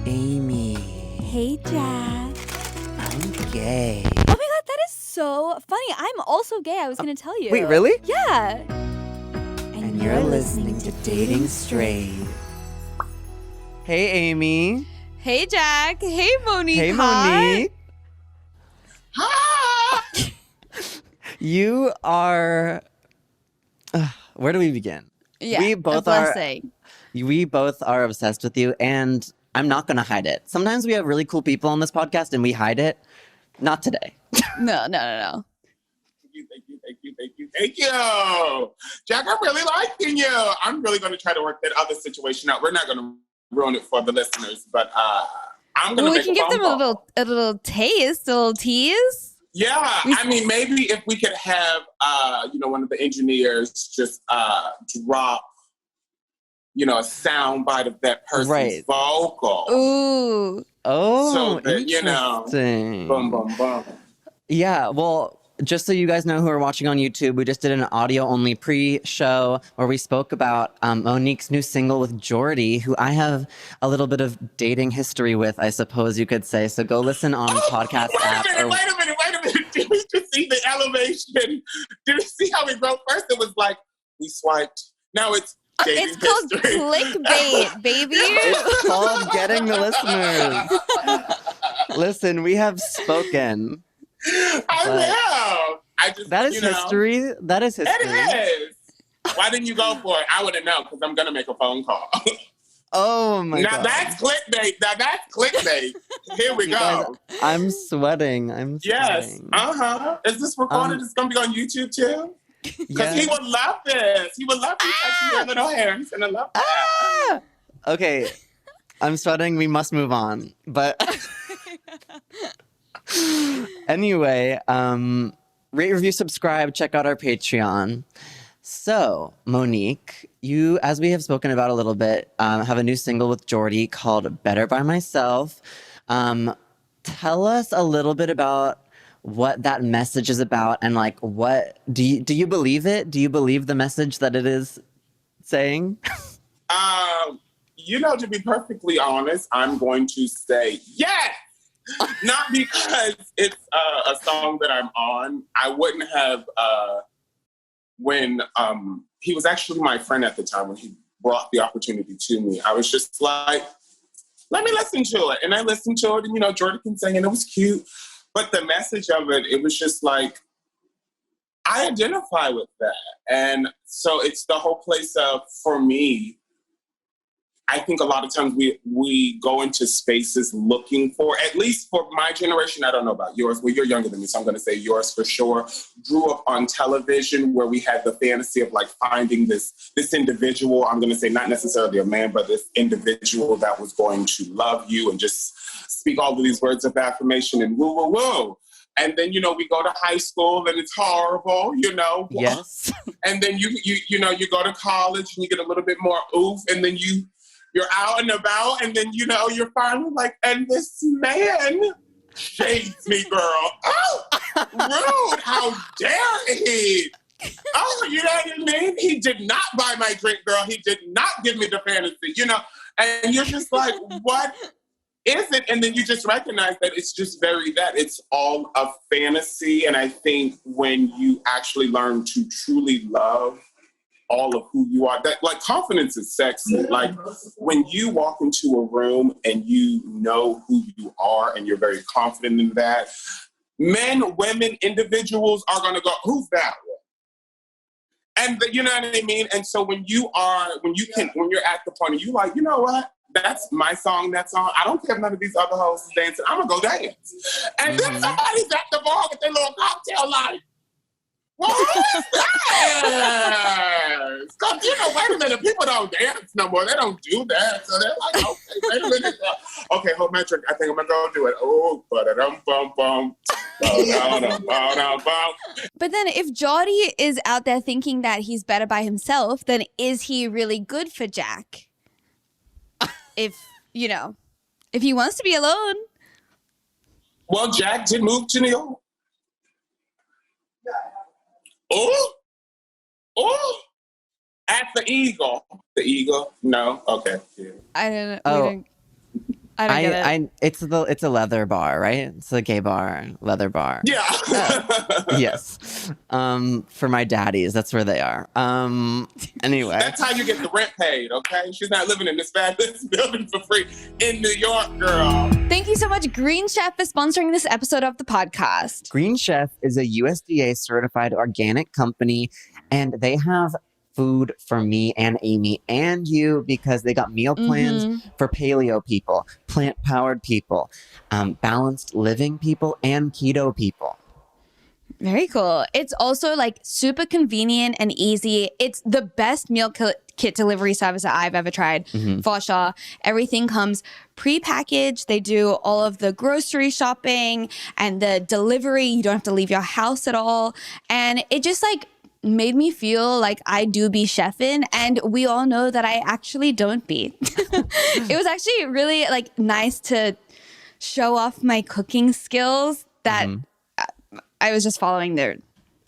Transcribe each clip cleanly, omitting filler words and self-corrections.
Amy. Hey, Jack. I'm gay. Oh my god, that is so funny. I'm also gay. I was going to tell you. Wait, really? Yeah. And you're listening to Dating Straight. Hey, Amy. Hey, Jack. Hey, Monique Hey, Heart. Monique. You are... where do we begin? Yeah, we a both blessing. We both are obsessed with you, and I'm not going to hide it. Sometimes we have really cool people on this podcast, and we hide it. Not today. No. Thank you. Jack, I'm really liking you. I'm really going to try to work that other situation out. We're not going to ruin it for the listeners, but I'm going to make we can give them call. a little taste, a little tease. Yeah, I mean, maybe if we could have, one of the engineers just drop, a sound bite of that person's vocal. Ooh. Oh, so that, interesting. Boom, boom, boom. Yeah, well, just so you guys know who are watching on YouTube, we just did an audio-only pre-show where we spoke about Monique's new single with Jordy, who I have a little bit of dating history with, I suppose you could say. So go listen on podcast app. Wait a minute. Did we just see the elevation? Did we see how we wrote? First it was like, we swiped. Now it's dating It's called history. clickbait, baby. It's called getting the listeners. Listen, we have spoken. I know. That is history. That is history. It is. Why didn't you go for it? I wouldn't know because I'm going to make a phone call. Oh my God. Now that's clickbait. Here we go. Guys, I'm sweating. Yes. Is this recorded? It's going to be on YouTube too? Because he would love this. He would love you touching your little hair. He's going to love that. Okay. I'm sweating. We must move on. But anyway, rate, review, subscribe, check out our Patreon. So, Monique, you, as we have spoken about a little bit, have a new single with Jordy called Better by Myself. Tell us a little bit about what that message is about and like what do you believe it? Do you believe the message that it is saying? To be perfectly honest, I'm going to say yes. Not because it's a song that I'm on. I wouldn't have when he was actually my friend at the time when he brought the opportunity to me. I was just like, let me listen to it. And I listened to it and, Jordan can sing and it was cute. But the message of it, it was just like, I identify with that. And so it's the whole place of, for me, I think a lot of times we go into spaces looking for, at least for my generation, I don't know about yours, well, you're younger than me, so I'm going to say yours for sure, grew up on television where we had the fantasy of like finding this individual, I'm going to say not necessarily a man, but this individual that was going to love you and just speak all of these words of affirmation and woo, woo, woo. And then, we go to high school and it's horrible, Yes. And then you go to college and you get a little bit more oof, and then you're out and about, and then, you're finally like, and this man shades me, girl. Oh, rude. How dare he? Oh, you know what I mean? He did not buy my drink, girl. He did not give me the fantasy, And you're just like, what is it? And then you just recognize that it's just it's all a fantasy. And I think when you actually learn to truly love all of who you are, that like confidence is sexy. Like when you walk into a room and you know who you are and you're very confident in that, men, women, individuals are going to go, who's that one? And you know what I mean? And so when you're at the point and you like, you know what? That's my song, that song. I don't care if none of these other hoes is dancing. I'm going to go dance. And then somebody's at the bar with their little cocktail like, what is that? Because, wait a minute, people don't dance no more. They don't do that. So they're like, okay, wait a minute. Okay, hold my drink. I think I'm going to go do it. Oh, ba-da-dum-bum-bum. Ba-da-dum-bum-bum. But then if Jordy is out there thinking that he's better by himself, then is he really good for Jack? If he wants to be alone. Well, Jack did move to New York. Oh, at the Eagle. The Eagle? No? Okay. Yeah. I don't know. Oh. I don't get it. It's a leather bar, right? It's a gay bar, leather bar. Yeah. Yes. For my daddies, that's where they are. Anyway. That's how you get the rent paid, okay? She's not living in this fabulous building for free in New York, girl. Thank you so much, Green Chef, for sponsoring this episode of the podcast. Green Chef is a USDA certified organic company, and they have food for me and Amy and you because they got meal plans for paleo people, plant-powered people, balanced living people, and keto people. Very cool. It's also like super convenient and easy. It's the best meal kit delivery service that I've ever tried, for sure. Everything comes pre-packaged. They do all of the grocery shopping and the delivery. You don't have to leave your house at all. And it just like made me feel like I do be chefing, and we all know that I actually don't be. It was actually really like nice to show off my cooking skills that I was just following their.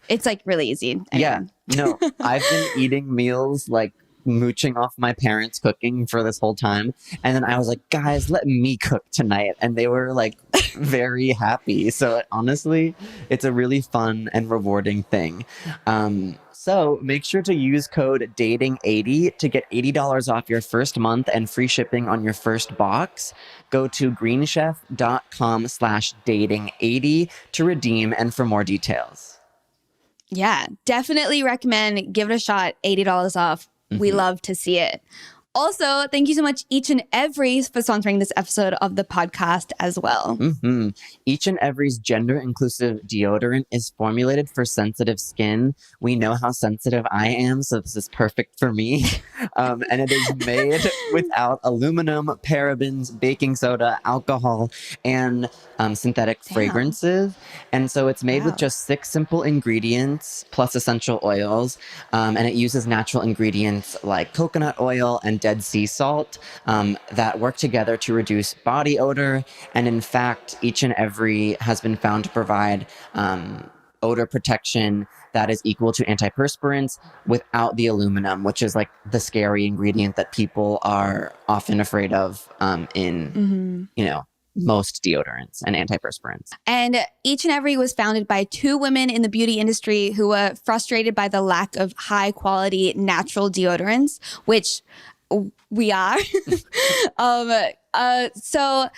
It's like really easy. Anyway. Yeah, no, I've been eating meals like mooching off my parents cooking for this whole time, and then I was like, guys, let me cook tonight, and they were like very happy. So honestly, it's a really fun and rewarding thing. So make sure to use code DATING80 to get $80 off your first month and free shipping on your first box. Go to greenchef.com/dating80 to redeem and for more details. Yeah, definitely recommend. Give it a shot. $80 off. We love to see it. Also, thank you so much, Each and Every, for sponsoring this episode of the podcast as well. Each and Every's gender-inclusive deodorant is formulated for sensitive skin. We know how sensitive I am, so this is perfect for me. And it is made without aluminum, parabens, baking soda, alcohol, and synthetic fragrances. And so it's made with just 6 simple ingredients plus essential oils. And it uses natural ingredients like coconut oil and Dead Sea salt that work together to reduce body odor. And in fact, Each and Every has been found to provide odor protection that is equal to antiperspirants without the aluminum, which is like the scary ingredient that people are often afraid of in, most deodorants and antiperspirants. And Each and Every was founded by 2 women in the beauty industry who were frustrated by the lack of high quality natural deodorants, which we are. So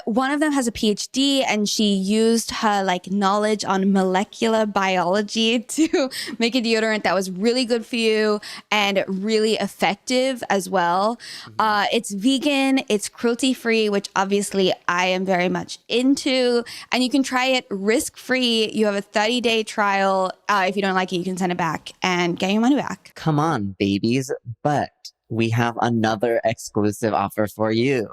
one of them has a PhD, and she used her like knowledge on molecular biology to make a deodorant that was really good for you and really effective as well. It's vegan, it's cruelty free, which obviously I am very much into, and you can try it risk free. You have a 30-day trial. If you don't like it, you can send it back and get your money back. Come on, babies. But we have another exclusive offer for you.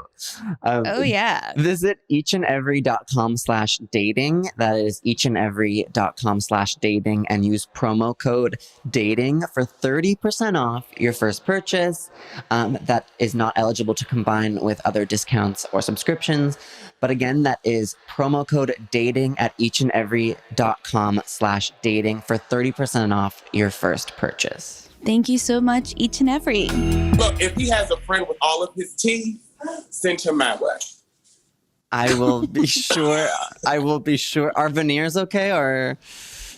Oh, yeah. Visit eachandevery.com/dating. That is eachandevery.com/dating, and use promo code DATING for 30% off your first purchase. That is not eligible to combine with other discounts or subscriptions. But again, that is promo code DATING at eachandevery.com/dating for 30% off your first purchase. Thank you so much, Each and Every. Look, if he has a friend with all of his teeth, send him my way. I will be sure. Are veneers okay, or?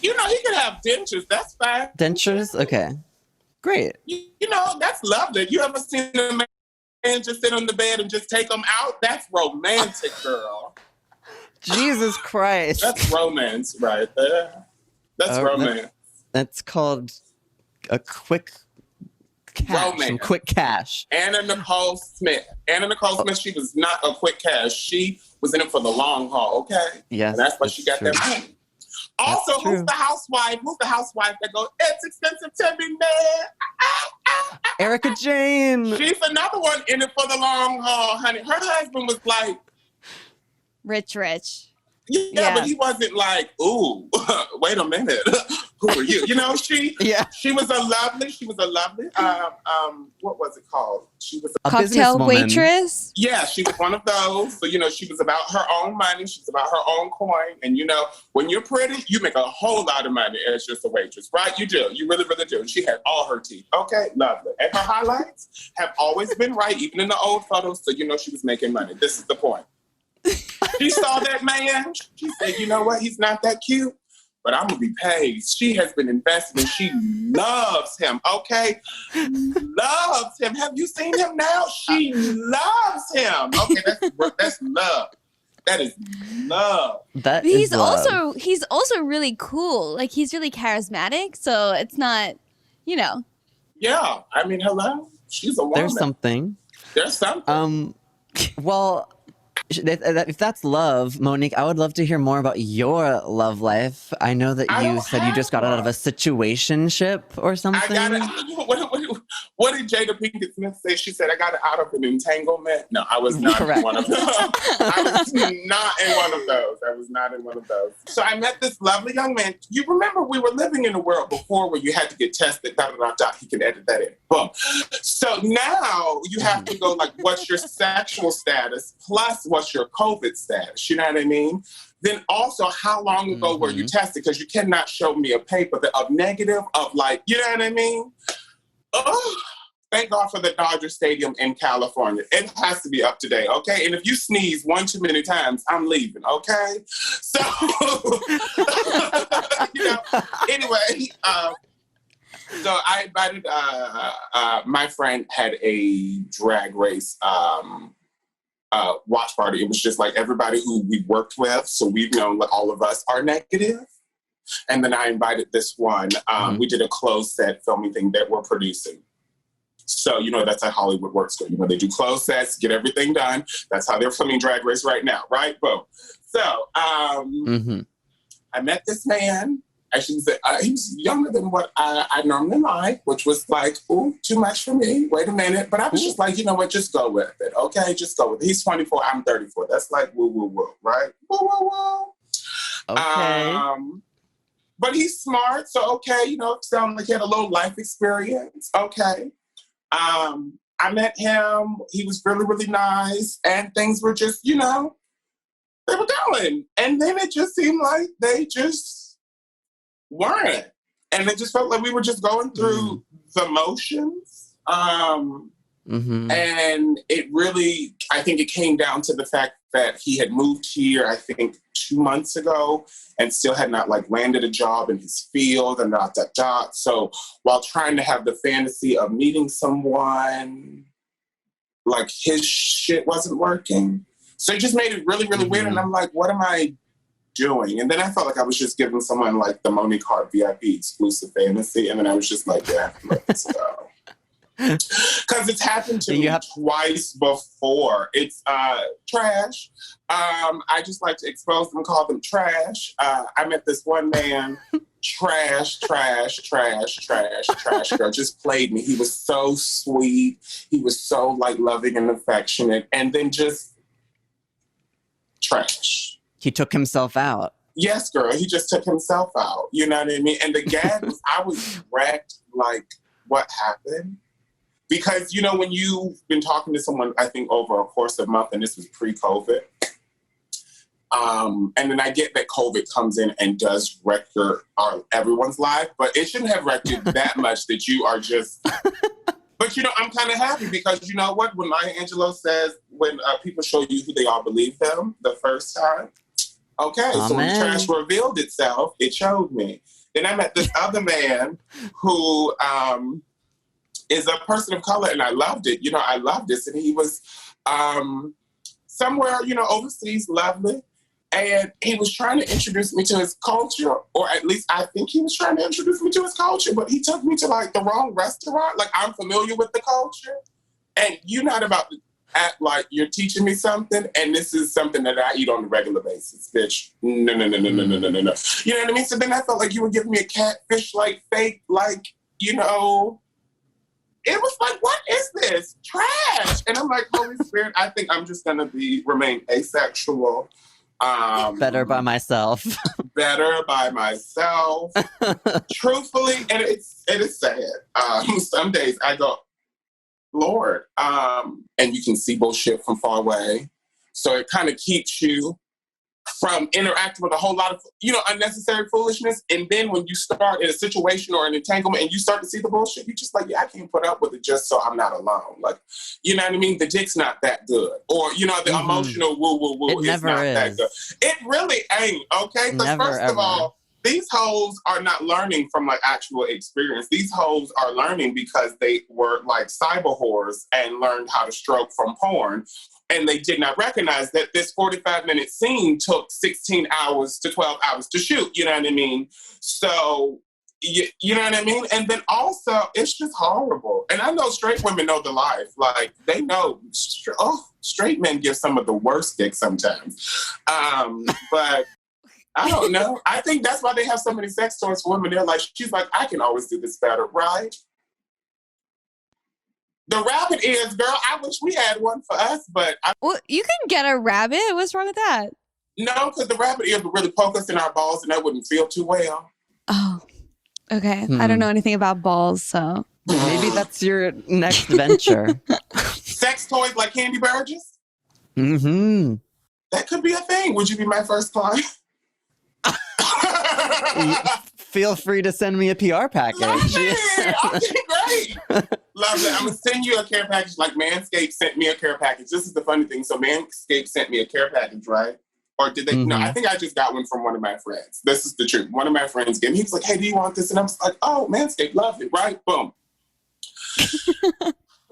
He can have dentures. That's fine. Dentures? Okay. Great. That's lovely. You ever seen a man just sit on the bed and just take them out? That's romantic, girl. Jesus Christ. That's romance right there. That's romance. That's called a quick cash. Romance. Quick cash. Anna Nicole Smith, she was not a quick cash. She was in it for the long haul, okay? Yes. And that's why she got that money. Also, who's the housewife? That goes, it's expensive to be mad? Erica Jane. She's another one in it for the long haul, honey. Her husband was like... Rich. Yeah, but he wasn't like, ooh, wait a minute. who are you? You know, she was a lovely, what was it called? She was A Cocktail businesswoman. waitress. yeah, she was one of those. So, you know, she was about her own money. She was about her own coin. And, you know, when you're pretty, you make a whole lot of money as just a waitress, right? You do. You really, really do. And she had all her teeth. Okay, lovely. And her highlights have always been right, even in the old photos. So, you know, she was making money. This is the point. She saw that man. She said, you know what? He's not that cute, but I'm going to be paid. She has been invested and she loves him, okay? Loves him. Have you seen him now? She loves him. Okay, that's love. That is love. That is love. He's also really cool. Like, he's really charismatic, so it's not, you know. Yeah, I mean, hello? She's a woman. There's something. There's something. Well, if that's love, Monique, I would love to hear more about your love life. I know that you said you just got out of a situationship or something. What did Jada Pinkett Smith say? She said, I got out of an entanglement. No, I was not in one of those. I was not in one of those. I was not in one of those. So I met this lovely young man. You remember we were living in a world before where you had to get tested, He can edit that in. Boom. So now you have to go like, what's your sexual status plus what's your COVID status? You know what I mean? Then also, how long ago were you tested? Because you cannot show me a paper of negative, of like, you know what I mean? Oh, thank God for the Dodger Stadium in California. It has to be up to date, okay? And if you sneeze one too many times, I'm leaving, okay? So, you know, anyway, so I invited, my friend had a drag race watch party. It was just like everybody who we worked with. So we've known that all of us are negative. And then I invited this one. We did a closed set filming thing that we're producing. So, you know, that's how Hollywood works. You know, they do closed sets, get everything done. That's how they're filming Drag Race right now, right? Boom. So I met this man. Actually, he was younger than what I normally like, which was like, ooh, too much for me. Wait a minute. But I was just like, you know what? Just go with it. Okay, just go with it. He's 24. I'm 34. That's like woo, woo, woo, right? Woo, woo, woo. Okay. But he's smart. So, okay, you know, it sounded like he had a little life experience. Okay. I met him. He was really, really nice. And things were just, you know, they were going. And then it just seemed like they just weren't. And it just felt like we were just going through the motions. And it really, I think it came down to the fact that he had moved here, I think 2 months ago, and still had not like landed a job in his field and . So while trying to have the fantasy of meeting someone, like his shit wasn't working. So it just made it really, really weird. And I'm like, what am I doing? And then I felt like I was just giving someone like the Monique Heart VIP exclusive fantasy. And then I was just like, yeah, let's go. Because it's happened to me twice before. It's trash. I just like to expose them, call them trash. I met this one man, trash girl, just played me. He was so sweet. He was so like loving and affectionate. And then just trash. He took himself out. Yes, girl. He just took himself out. You know what I mean? And the gag was, I was wrecked, like, what happened? Because, you know, when you've been talking to someone, I think, over a course of a month, and this was pre-COVID, and then I get that COVID comes in and does wreck everyone's life, but it shouldn't have wrecked you that much that you are just... But, you know, I'm kind of happy because, you know what? When Maya Angelou says, when people show you who they are, believe them the first time. Okay, Amen. So when the trash revealed itself, it showed me. Then I met this other man who is a person of color, and I loved it. You know, I loved this. And he was somewhere, you know, overseas, lovely. And he was trying to introduce me to his culture, or at least I think he was trying to introduce me to his culture, but he took me to like the wrong restaurant. Like, I'm familiar with the culture, and you're not about to act like you're teaching me something, and this is something that I eat on a regular basis, bitch. No. You know what I mean? So then I felt like you were giving me a catfish, like fake, like, you know, it was like, what is this? Trash. And I'm like, Holy Spirit, I think I'm just going to remain asexual. Better by myself. Better by myself. Truthfully, and it is sad. Some days I go, Lord, and you can see bullshit from far away. So it kind of keeps you from interacting with a whole lot of, unnecessary foolishness. And then when you start in a situation or an entanglement and you start to see the bullshit, you're just like, yeah, I can't put up with it just so I'm not alone. Like, you know what I mean? The dick's not that good. Or, the emotional woo is not that good. It really ain't, okay? Because first of all, these hoes are not learning from like actual experience. These hoes are learning because they were like cyber whores and learned how to stroke from porn. And they did not recognize that this 45-minute scene took 16 hours to 12 hours to shoot. You know what I mean? So, you know what I mean? And then also, it's just horrible. And I know straight women know the life. Like, they know, straight men give some of the worst dick sometimes. But I don't know. I think that's why they have so many sex toys for women. They're like, she's like, I can always do this better, right? The rabbit ears, girl, I wish we had one for us, but... Well, you can get a rabbit. What's wrong with that? No, because the rabbit ears would really poke us in our balls and that wouldn't feel too well. Oh, okay. I don't know anything about balls, so... Maybe that's your next venture. Sex toys like Candy Burgess? Mm-hmm. That could be a thing. Would you be my first client? Feel free to send me a PR package. Lovely. Okay, great. Lovely. I'm going to send you a care package like Manscaped sent me a care package. This is the funny thing. So Manscaped sent me a care package, right? Or did they? Mm-hmm. No, I think I just got one from one of my friends. This is the truth. One of my friends gave me. He was like, hey, do you want this? And I was like, oh, Manscaped, lovely, right? Boom.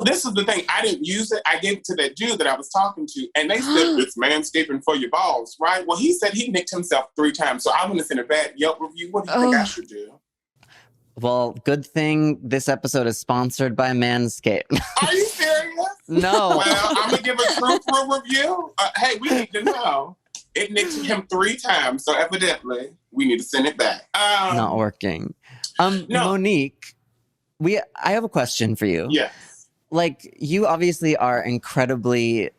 This is the thing. I didn't use it. I gave it to that dude that I was talking to. And they said, it's manscaping for your balls, right? Well, he said he nicked himself 3 times. So I'm going to send a bad Yelp review. What do you think I should do? Well, good thing this episode is sponsored by Manscaped. Are you serious? No. Well, I'm going to give a truthful review. Hey, we need to know. It nicked him 3 times. So evidently, we need to send it back. Not working. No. Monique, I have a question for you. Yes. Like, you obviously are incredibly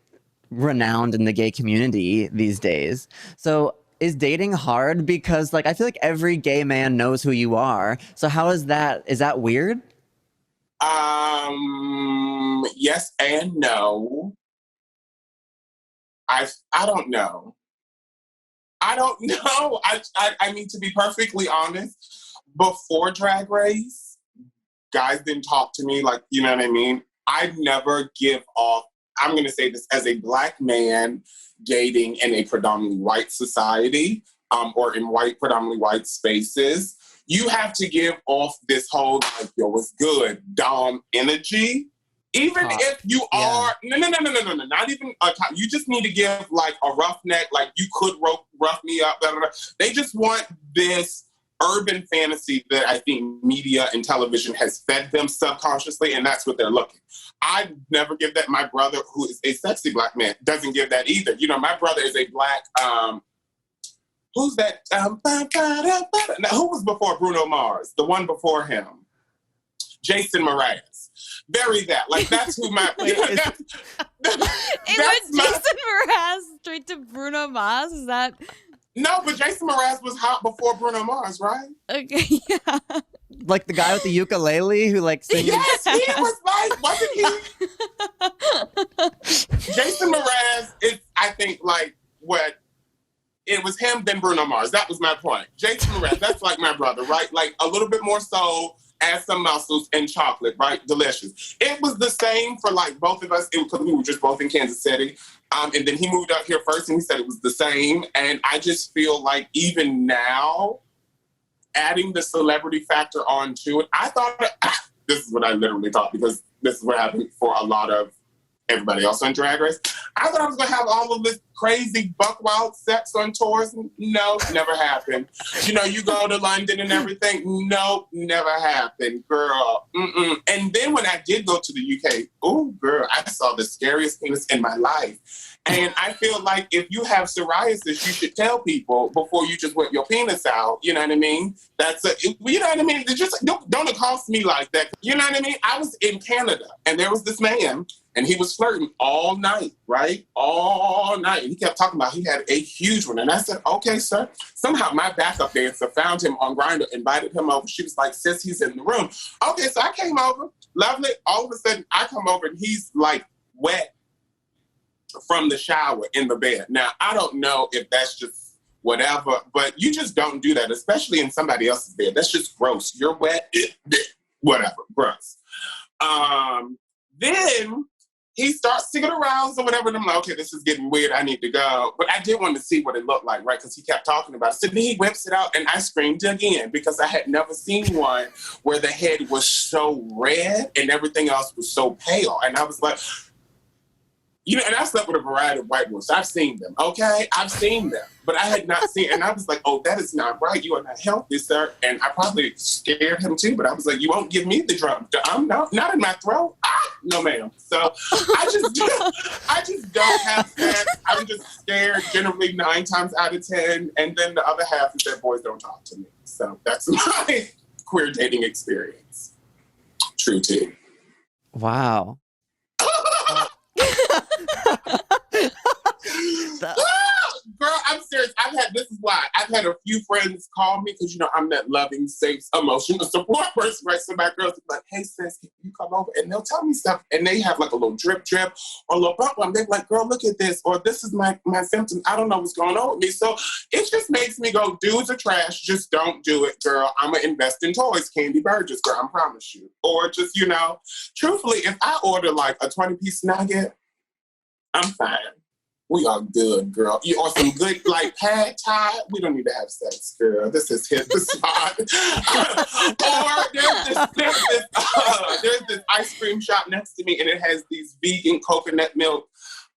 renowned in the gay community these days. So is dating hard? Because, like, I feel like every gay man knows who you are. So how is that? Is that weird? Yes and no. I don't know. I don't know. I mean, to be perfectly honest, before Drag Race, guys didn't talk to me like, you know what I mean? I never give off, I'm going to say this, as a Black man dating in a predominantly white society, or in predominantly white spaces, you have to give off this whole, like, yo, what's good, Dom energy. Even if you are, no, not even, you just need to give, like, a roughneck, like, you could rough me up, blah, blah, blah. They just want this urban fantasy that I think media and television has fed them subconsciously, and that's what they're looking. I never give that. My brother, who is a sexy Black man, doesn't give that either. You know, my brother is a Black, who's that? Now, who was before Bruno Mars? The one before him. Jason Mraz. Very that. Like, that's who my... It went Jason Mraz straight to Bruno Mars? Is that... No, but Jason Mraz was hot before Bruno Mars, right? Okay, yeah. Like the guy with the ukulele who, like, sings... Yes, he was like, wasn't he? Jason Mraz is, I think, like, what... It was him, then Bruno Mars. That was my point. Jason Mraz, that's like my brother, right? Like, a little bit more soul, add some muscles, and chocolate, right? Delicious. It was the same for, like, both of us, because we were just both in Kansas City. And then he moved up here first, and he said it was the same. And I just feel like even now, adding the celebrity factor onto it, I thought, this is what I literally thought, because this is what happened for a lot of everybody else on Drag Race. I thought I was going to have all of this crazy buckwild sex on tours. No, never happened. You know, you go to London and everything. No, never happened, girl. Mm-mm. And then when I did go to the UK, oh, girl, I saw the scariest penis in my life. And I feel like if you have psoriasis, you should tell people before you just whip your penis out. You know what I mean? You know what I mean? Just don't accost me like that. You know what I mean? I was in Canada, and there was this man, and he was flirting all night right? All night. And he kept talking about he had a huge one. And I said, okay, sir. Somehow my backup dancer found him on Grindr, invited him over. She was like, sis, he's in the room. Okay, so I came over. Lovely. All of a sudden, I come over and he's like wet from the shower in the bed. Now, I don't know if that's just whatever, but you just don't do that, especially in somebody else's bed. That's just gross. You're wet, whatever, gross. Then he starts to get aroused or whatever, and I'm like, okay, this is getting weird. I need to go. But I did want to see what it looked like, right? Because he kept talking about it. So then he whips it out, and I screamed again because I had never seen one where the head was so red and everything else was so pale. And I was like, you know, and I slept with a variety of white ones. So I've seen them, okay? I've seen them. But I had not seen, and I was like, oh, that is not right. You are not healthy, sir. And I probably scared him too, but I was like, you won't give me the drum. I'm not in my throat. No, ma'am. So I just don't have sex. I'm just scared generally 9 times out of 10. And then the other half is that boys don't talk to me. So that's my queer dating experience. True tea. Wow. Girl, I'm serious. This is why I've had a few friends call me because, you know, I'm that loving, safe, emotional support person, right? So my girls are like, hey, sis, can you come over? And they'll tell me stuff. And they have like a little drip or a little bump. And they're like, girl, look at this. Or this is my symptoms. I don't know what's going on with me. So it just makes me go, dudes are trash. Just don't do it, girl. I'm going to invest in toys, Candy Burgess, girl. I promise you. Or just, you know, truthfully, if I order like a 20-piece nugget, I'm fine. We are good, girl. You or some good, like, pad thai. We don't need to have sex, girl. This is hit the spot. Or there's this ice cream shop next to me, and it has these vegan coconut milk,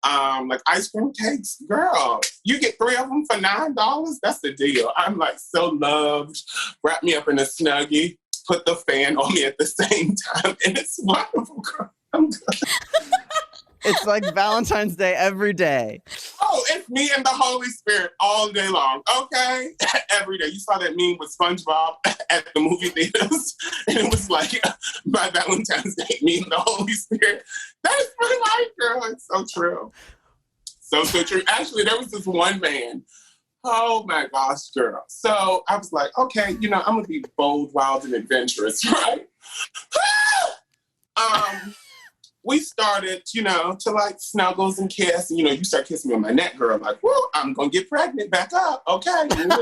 like ice cream cakes. Girl, you get 3 of them for $9. That's the deal. I'm like so loved. Wrap me up in a Snuggie. Put the fan on me at the same time, and it's wonderful, girl. I'm good. It's like Valentine's Day every day. Oh, it's me and the Holy Spirit all day long, okay? Every day. You saw that meme with SpongeBob at the movie theaters, and it was like, by Valentine's Day, me and the Holy Spirit. That is my life, girl. It's so true. So true. Actually, there was this one man. Oh, my gosh, girl. So I was like, okay, you know, I'm going to be bold, wild, and adventurous, right? We started, you know, to like snuggles and kiss. And, you know, you start kissing me on my neck, girl. I'm like, whoa, I'm going to get pregnant. Back up. Okay. And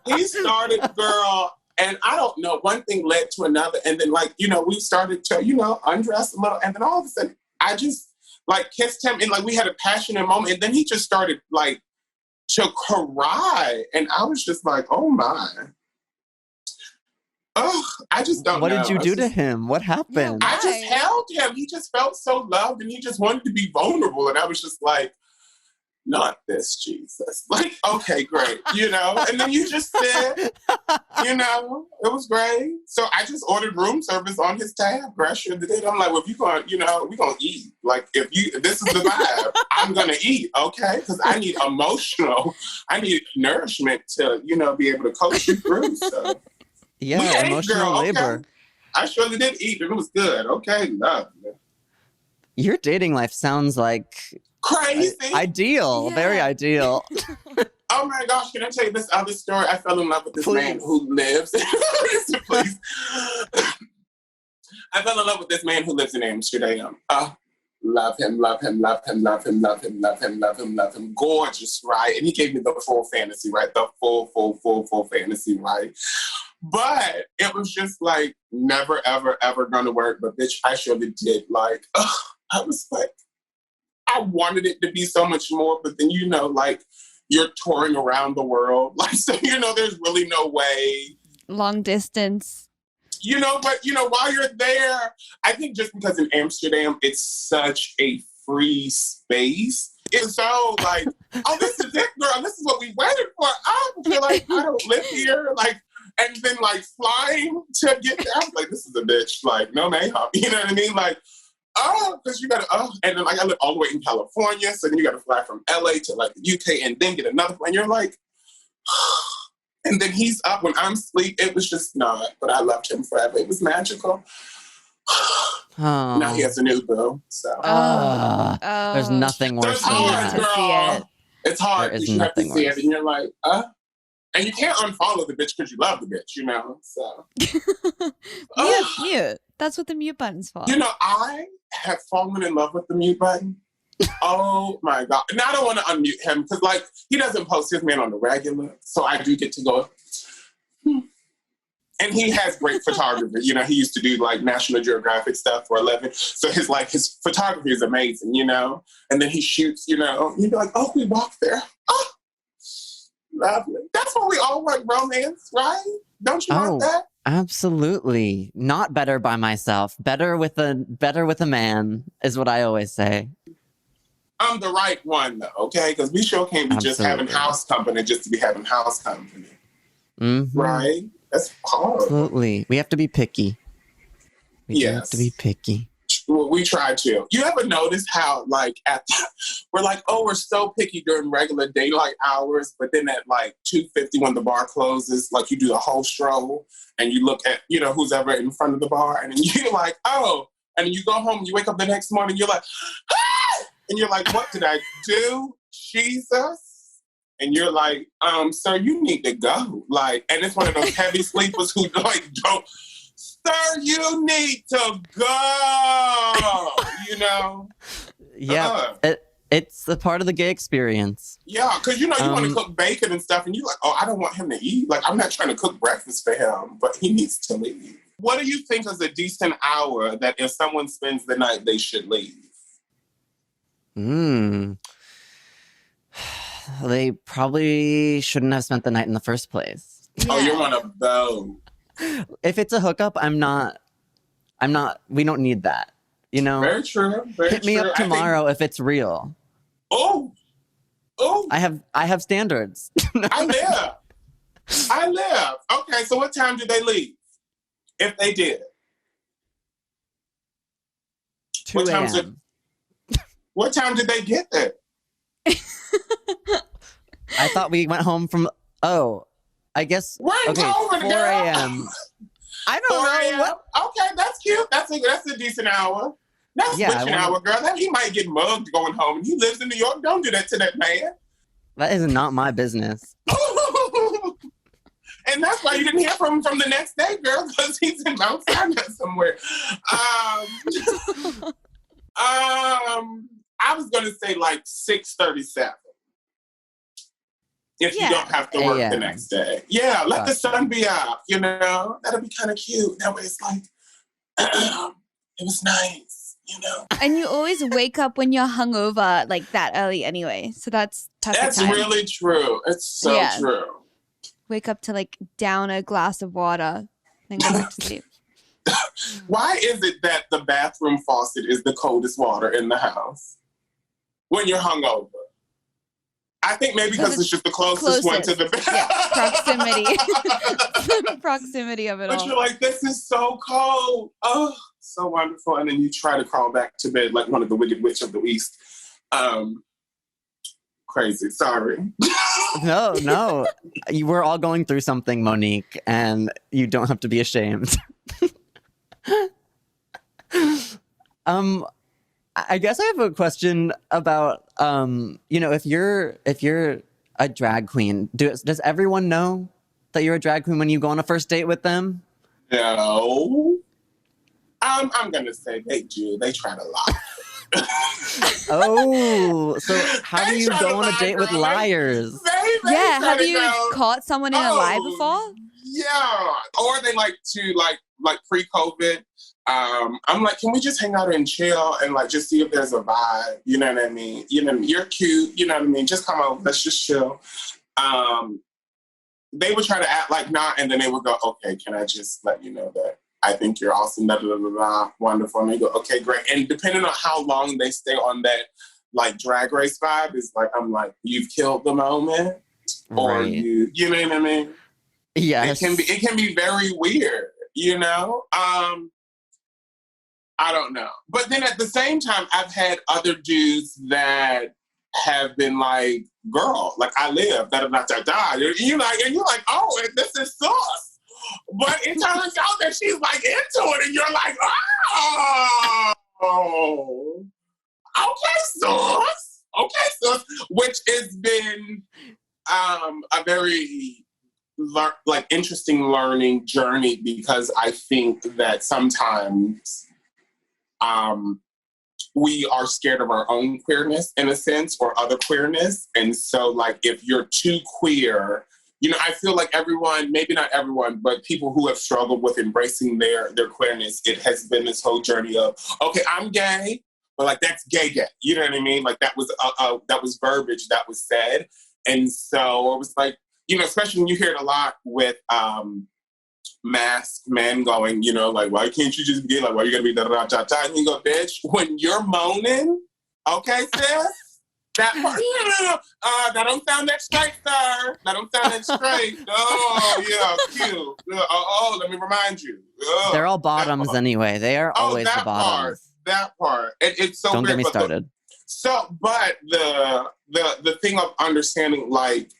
he started, girl. And I don't know, one thing led to another. And then, like, you know, we started to, you know, undress a little. And then all of a sudden, I just, like, kissed him. And, like, we had a passionate moment. And then he just started, like, to cry. And I was just like, oh, my. Oh, I just don't know. What did you do to him? What happened? I just held him. He just felt so loved and he just wanted to be vulnerable. And I was just like, not this, Jesus. Like, okay, great. You know? And then you just said, you know, it was great. So I just ordered room service on his tab. Girl, I sure did. I'm like, well, if you're going to, you know, we're going to eat. Like, if this is the vibe, I'm going to eat, okay? Because I need nourishment to, you know, be able to coach you through. So. Yeah, emotional labor. Okay. I surely did eat, and it was good. Okay, love. Your dating life sounds like crazy. Ideal, very ideal. Oh my gosh, can I tell you this other story? I fell in love with this man who lives. Please. I fell in love with this man who lives in Amsterdam. Love him, love him, love him, love him, love him, love him, love him, love him. Gorgeous, right? And he gave me the full fantasy, right? The full fantasy, right? But it was just like never, ever, ever gonna work. But bitch, I surely did. Like, I was like, I wanted it to be so much more. But then, you know, like you're touring around the world. Like, so, you know, there's really no way. Long distance. You know, but, you know, while you're there, I think just because in Amsterdam, it's such a free space. It's so like, oh, this is it, girl. This is what we waited for. I feel like I don't live here. Like, and then, like, flying to get there, I was like, this is a bitch. Like, no mayhap. You know what I mean? Like, because you got to, and then, like, I live all the way in California, so then you got to fly from LA to, like, the UK and then get another plane. You're like, and then he's up when I'm asleep. It was just not, but I loved him forever. It was magical. Now he has a new boo. So There's nothing worse it's than hard, that. to see girl. it. It's hard There is because you have to nothing see worse. it, and you're like, and you can't unfollow the bitch because you love the bitch, you know. So Mute. That's what the mute button's for. you know, I have fallen in love with the mute button. Oh my God. And I don't want to unmute him because, like, he doesn't post his man on the regular. So I do get to go. And he has great photography. You know, he used to do like National Geographic stuff for 11. So his photography is amazing, you know? And then he shoots, you know, you'd be like, oh, we walked there. Oh, lovely. That's what we all want, romance, right? Don't you want that? Absolutely. Not better by myself. Better with a man is what I always say. I'm the right one, though, okay? Because we sure can't be just having house company just to be having house company. Mm-hmm. Right? That's hard. Absolutely. We have to be picky. We have to be picky. Well, we try to. You ever notice how, like, we're like, oh, we're so picky during regular daylight hours, but then at like 2:50 when the bar closes, like you do a whole stroll and you look at, you know, who's ever in front of the bar, and then you're like, oh, and then you go home and you wake up the next morning, you're like, ah! And you're like, what did I do? Jesus. And you're like, sir, you need to go. Like, and it's one of those heavy sleepers who like don't, sir, you need to go. You know? Yeah. It's a part of the gay experience. Yeah, because you know you want to cook bacon and stuff, and you're like, oh, I don't want him to eat. Like, I'm not trying to cook breakfast for him, but he needs to leave. What do you think is a decent hour that if someone spends the night, they should leave? They probably shouldn't have spent the night in the first place. Yeah. Oh, you're one of those. If it's a hookup, we don't need that. You know? Very true. Very Hit me true. up tomorrow if it's real. Oh. I have standards. I live. Okay, so what time did they leave? If they did. 2 a.m. What time did they get there? I thought we went home from, I guess, We're okay, over, 4 girl. a.m. I don't know. What? Okay, that's cute. That's a decent hour. That's a decent hour, girl. He might get mugged going home. And he lives in New York. Don't do that to that man. That is not my business. And that's why you didn't hear from him from the next day, girl, because he's in Mount Sinai somewhere. I was going to say like 6:37. If you don't have to work the next day. Yeah, let the sun be out, you know? That'll be kind of cute. That way it's like, it was nice, you know? And you always wake up when you're hungover like that early anyway. So that's perfect time. Really true. It's so true. Wake up to like down a glass of water, then go back to sleep. Why is it that the bathroom faucet is the coldest water in the house when you're hungover? I think maybe because it's just the closest one to the bathroom. Yeah, proximity of it all. But you're like, this is so cold. Oh, so wonderful. And then you try to crawl back to bed like one of the Wicked Witch of the East. Crazy. Sorry. No. We're all going through something, Monique, and you don't have to be ashamed. I guess I have a question about, if you're a drag queen, does everyone know that you're a drag queen when you go on a first date with them? No. I'm going to say they do. They try to lie. Oh, so how do you go on a date with liars? Have you caught someone in a lie before? Yeah. Or they like to, like pre-COVID, I'm like, can we just hang out and chill and like just see if there's a vibe? You know what I mean? You know, you're cute. You know what I mean? Just come over. Let's just chill. They would try to act like not, and then they would go, okay, can I just let you know that I think you're awesome, blah, blah, blah, blah, wonderful. And they go, okay, great. And depending on how long they stay on that like drag race vibe, is like, I'm like, you've killed the moment, or you know what I mean? Yes. It can be very weird, you know? I don't know. But then at the same time, I've had other dudes that have been like, girl, like I live, da da da da da. You're like, oh, this is sauce. But it turns out that she's like into it, and you're like, oh, okay, sis. Okay, sis. Which has been a very interesting learning journey, because I think that sometimes we are scared of our own queerness in a sense, or other queerness. And so like if you're too queer, you know, I feel like everyone, maybe not everyone, but people who have struggled with embracing their queerness, it has been this whole journey of, okay, I'm gay, but like that's gay. You know what I mean? Like that was verbiage that was said. And so it was like, you know, especially when you hear it a lot with masked men going, you know, like, why can't you just be like, why you gotta be da-da-da-da-da? And you go, bitch, when you're moaning, okay, sis, that part, that don't sound that straight, sir. That don't sound that straight. Oh, yeah, cute. Let me remind you. They're all bottoms anyway. They are always the bottoms. That part. It's so don't weird. Get me started. But the thing of understanding, like,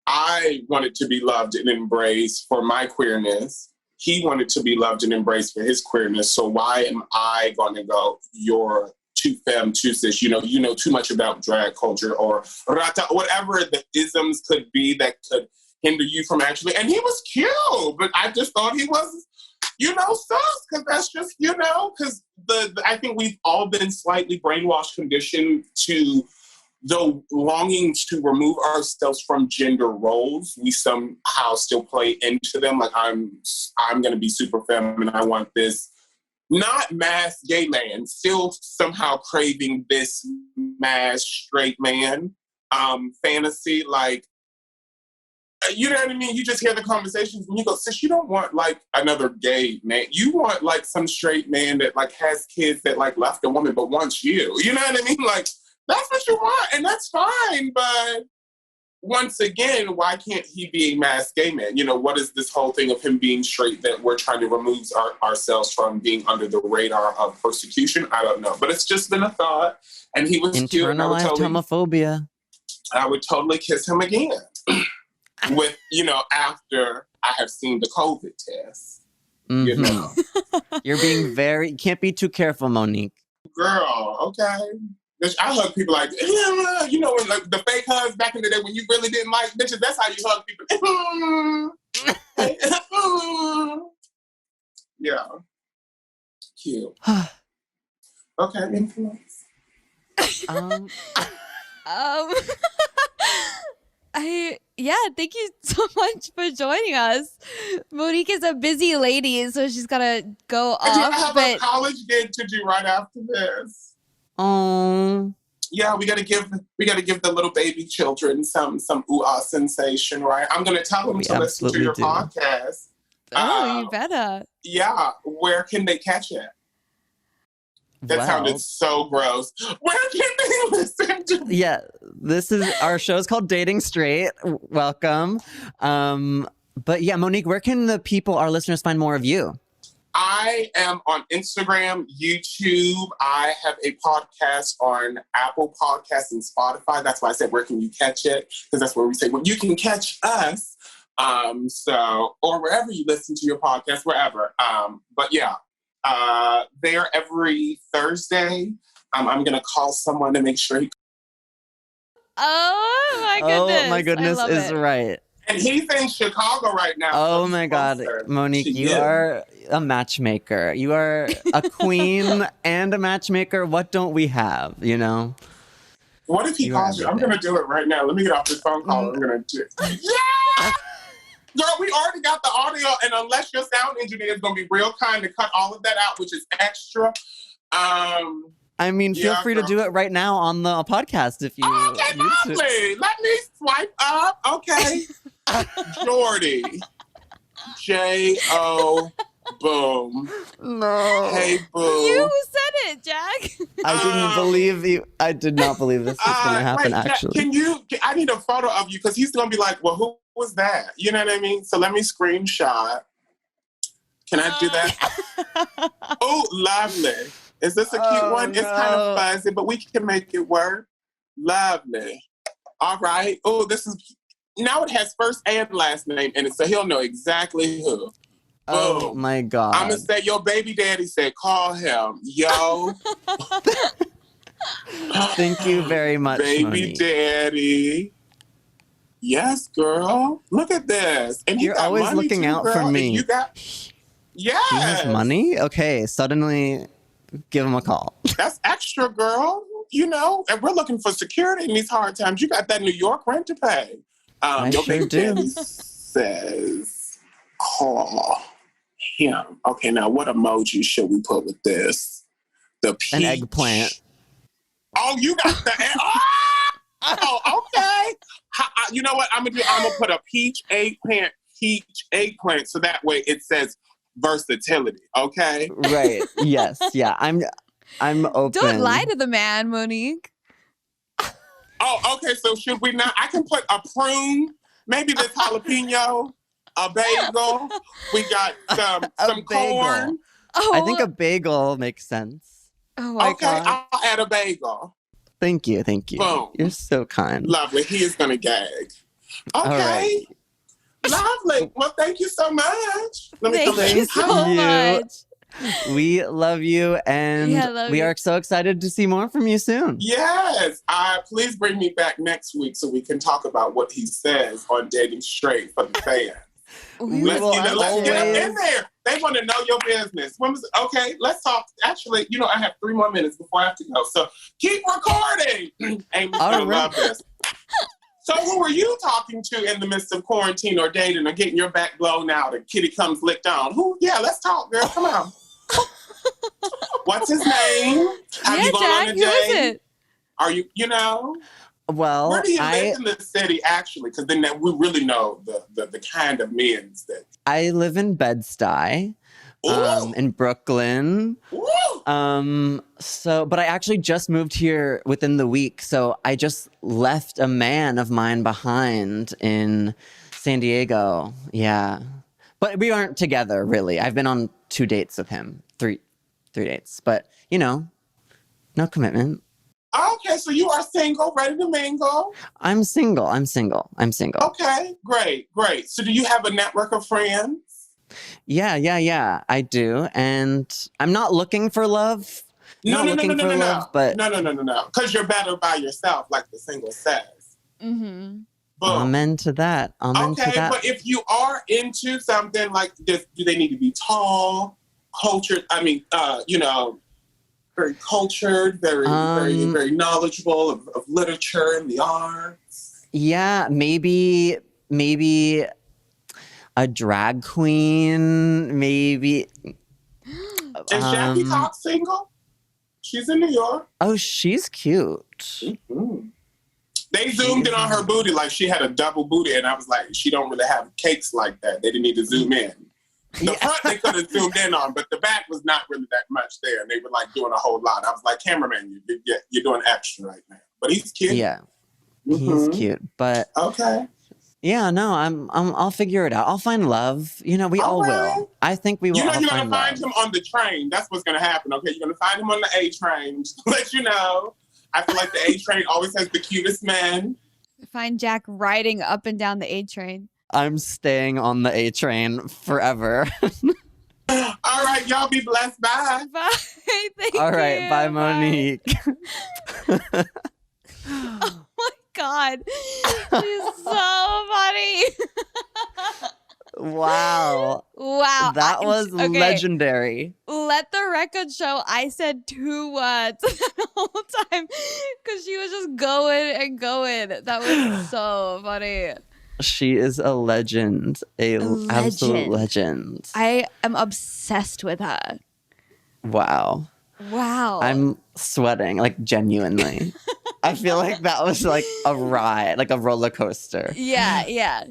I wanted to be loved and embraced for my queerness. He wanted to be loved and embraced for his queerness. So why am I going to go, you're too femme, too cis, you know too much about drag culture, or rata, whatever the isms could be that could hinder you from actually. And he was cute, but I just thought he was, you know, sus, because that's just, you know, because I think we've all been slightly brainwashed, conditioned to the longing to remove ourselves from gender roles. We somehow still play into them. Like I'm going to be super feminine. I want this not mass gay man, still somehow craving this mass straight man fantasy. Like, you know what I mean? You just hear the conversations and you go, sis, you don't want like another gay man. You want like some straight man that like has kids that like left a woman but wants you. You know what I mean? Like, that's what you want, and that's fine. But once again, why can't he be a mass gay man? You know, what is this whole thing of him being straight that we're trying to remove ourselves from being under the radar of persecution? I don't know. But it's just been a thought. And he was cute. Internalized homophobia. I would totally kiss him again. With, you know, after I have seen the COVID test. Mm-hmm. You know. You're being you can't be too careful, Monique. Girl, okay. I hug people like, you know, when like the fake hugs back in the day when you really didn't like bitches, that's how you hug people. Yeah. Cute. Okay, influence. Thank you so much for joining us. Monique is a busy lady, so she's gotta go off. I have a college gig to do right after this. Oh. Yeah, we gotta give the little baby children some Ooh Ah Sensation, right? I'm gonna tell them to listen to your podcast. Oh, you better. Yeah, where can they catch it? That sounded so gross. Where can they listen to? Yeah, our show's called Dating Straight. Welcome. But yeah, Monique, where can our listeners find more of you? I am on Instagram, YouTube. I have a podcast on Apple Podcasts and Spotify. That's why I said, where can you catch it? Because that's where we say, well, you can catch us. Or wherever you listen to your podcast, wherever. But yeah, there every Thursday. I'm going to call someone to make sure Oh my goodness is right. And he's in Chicago right now. Oh my God, Monique, you are a matchmaker. You are a queen and a matchmaker. What don't we have, you know? What if he calls you? I'm going to do it right now. Let me get off this phone call. I'm going to do it. Yeah! Girl, we already got the audio, and unless your sound engineer is going to be real kind to cut all of that out, which is extra. I mean, feel free to do it right now on the podcast if you okay, lovely. Let me swipe up. Okay. Jordy. J-O boom. No. Hey, boo. You said it, Jack. I didn't believe you. I did not believe this was going to happen, actually. Jack, I need a photo of you because he's going to be like, well, who was that? You know what I mean? So let me screenshot. Can I do that? Oh, lovely. Is this a cute one? No. It's kind of fuzzy, but we can make it work. Lovely. All right. Oh, this is now it has first and last name in it, so he'll know exactly who. Oh Boom. my God. I'm going to say your baby daddy said, call him. Yo. Thank you very much, Baby Monique. daddy. Yes, girl. Look at this. And You're got always money looking too, out girl. for And me. you got... Yes. He has money? Okay, suddenly give him a call. That's extra, girl. You know, and we're looking for security in these hard times. You got that New York rent to pay. I Your sure baby do. daddy says, call him. Okay, now what emoji should we put with this? The peach. An eggplant. Oh, you got the oh, okay. You know what I'm gonna do? I'm gonna put a peach eggplant, so that way it says versatility. Okay. Right. Yes. Yeah. I'm open. Don't lie to the man, Monique. Oh, okay. So should we not? I can put a prune, maybe this jalapeno, a bagel. We got some corn. Oh, I think a bagel makes sense. oh my Okay, God. I'll add a bagel. Thank you. Thank you. Boom. You're so kind. Lovely. He is gonna gag. Okay. right. Lovely. Well, thank you so much. Let me Thank you come so you. much. We love you, and Yeah, love we you. are so excited to see more from you soon. Yes. Please bring me back next week so we can talk about what he says on Dating Straight for the fans. We Let's, will let's get up always- in there. They want to know your business. Okay, let's talk. Actually, I have 3 more minutes before I have to go. So keep recording. Amy's going to love this. So who were you talking to in the midst of quarantine or dating or getting your back blown out and kitty comes licked on? Who? Yeah, let's talk, girl. Come on. What's his name? Have you gone Jack, on a who is date? it? Are you, Well, where do you live in the city, actually? Because then we really know the kind of men that... I live in Bed-Stuy, Ooh. in Brooklyn. Ooh. But I actually just moved here within the week. So I just left a man of mine behind in San Diego. Yeah. But we aren't together, really. I've been on 2 dates with him, three dates. But, no commitment. Okay, so you are single, ready to mingle. I'm single. Okay, great. So do you have a network of friends? Yeah. I do. And I'm not looking for love. No. But No. Because you're better by yourself, like the single says. Mm-hmm. Boom. Amen to that. Okay, but if you are into something like this, do they need to be tall, cultured? I mean, very cultured, very knowledgeable of literature and the arts. Yeah, maybe a drag queen, maybe. Is Jackie Cox single? She's in New York. Oh, she's cute. Mm-hmm. They zoomed in on her booty like she had a double booty, and I was like, she don't really have cakes like that. They didn't need to zoom in. The front they could have zoomed in on, but the back was not really that much there, and they were like doing a whole lot. I was like, cameraman, you're doing extra right now. But he's cute. Yeah, Mm-hmm. he's cute. But okay. yeah, no, I'll figure it out. I'll find love. We all will. I think we will. You're all gonna find find love. him on the train. That's what's gonna happen. Okay, you're gonna find him on the A train. Just to let you know. I feel like the A train always has the cutest men. Find Jack riding up and down the A train. I'm staying on the A train forever. All right, y'all be blessed. Bye. Bye. Thank you. All right, bye, Monique. Oh my God. She's so funny. Wow. Wow. That was okay. legendary. Let the record show I said 2 words the whole time because she was just going and going. That was so funny. She is a legend. Absolute legend. I am obsessed with her. Wow. Wow. I'm sweating, like genuinely. I feel like that was like a ride, like a roller coaster. Yeah.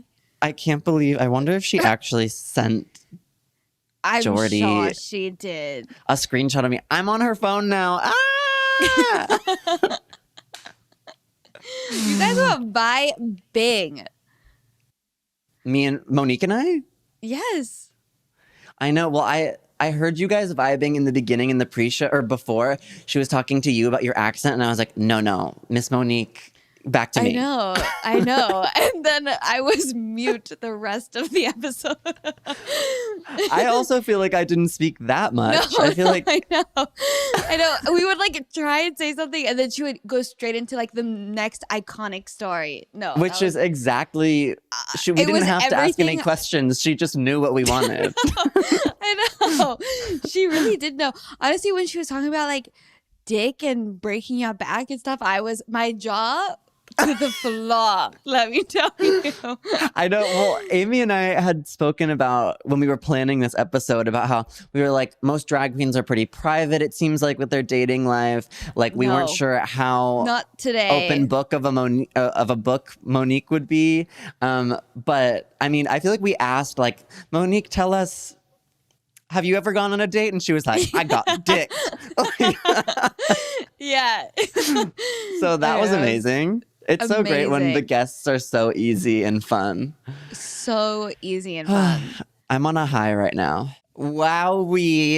I can't believe, I wonder if she actually sent I'm Jordy sure she did. a screenshot of me. I'm on her phone now. Ah! You guys were vibing. Me and Monique and I? Yes. I know. Well, I heard you guys vibing in the beginning in the pre-show or before. She was talking to you about your accent, and I was like, no, Miss Monique, back to me. I know. And then I was mute the rest of the episode. I also feel like I didn't speak that much. I feel like I know. We would like try and say something, and then she would go straight into like the next iconic story. No, which is exactly. We didn't have to ask any questions. She just knew what we wanted. I know. She really did know. Honestly, when she was talking about like dick and breaking your back and stuff, my jaw to the floor, let me tell you. I know. Well, Amy and I had spoken about when we were planning this episode about how we were like, most drag queens are pretty private, it seems like, with their dating life. Like, we weren't sure how not today open book of a book Monique would be. But I mean, I feel like we asked, like, Monique, tell us, have you ever gone on a date? And she was like, I got dick. Yeah. So that was amazing. It's so great when the guests are so easy and fun. So easy and fun. I'm on a high right now. Wowie.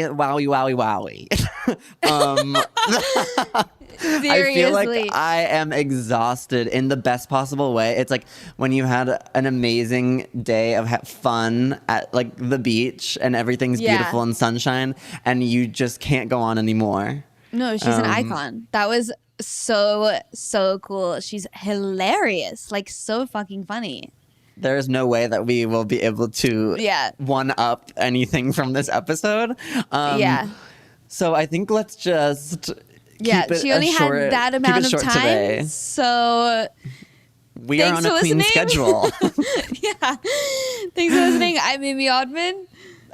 Seriously. I feel like I am exhausted in the best possible way. It's like when you had an amazing day of fun at like the beach and everything's beautiful and sunshine, and you just can't go on anymore. No, she's an icon. That was so cool. She's hilarious, like so fucking funny. There is no way that we will be able to one up anything from this episode. So I think let's just she only had that amount of time. Today. So we are on a clean schedule. Thanks for listening. I'm Amy Oddman.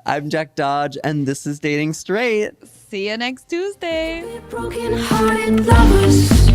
I'm Jack Dodge, and this is Dating Straight. See you next Tuesday. Broken-hearted lovers.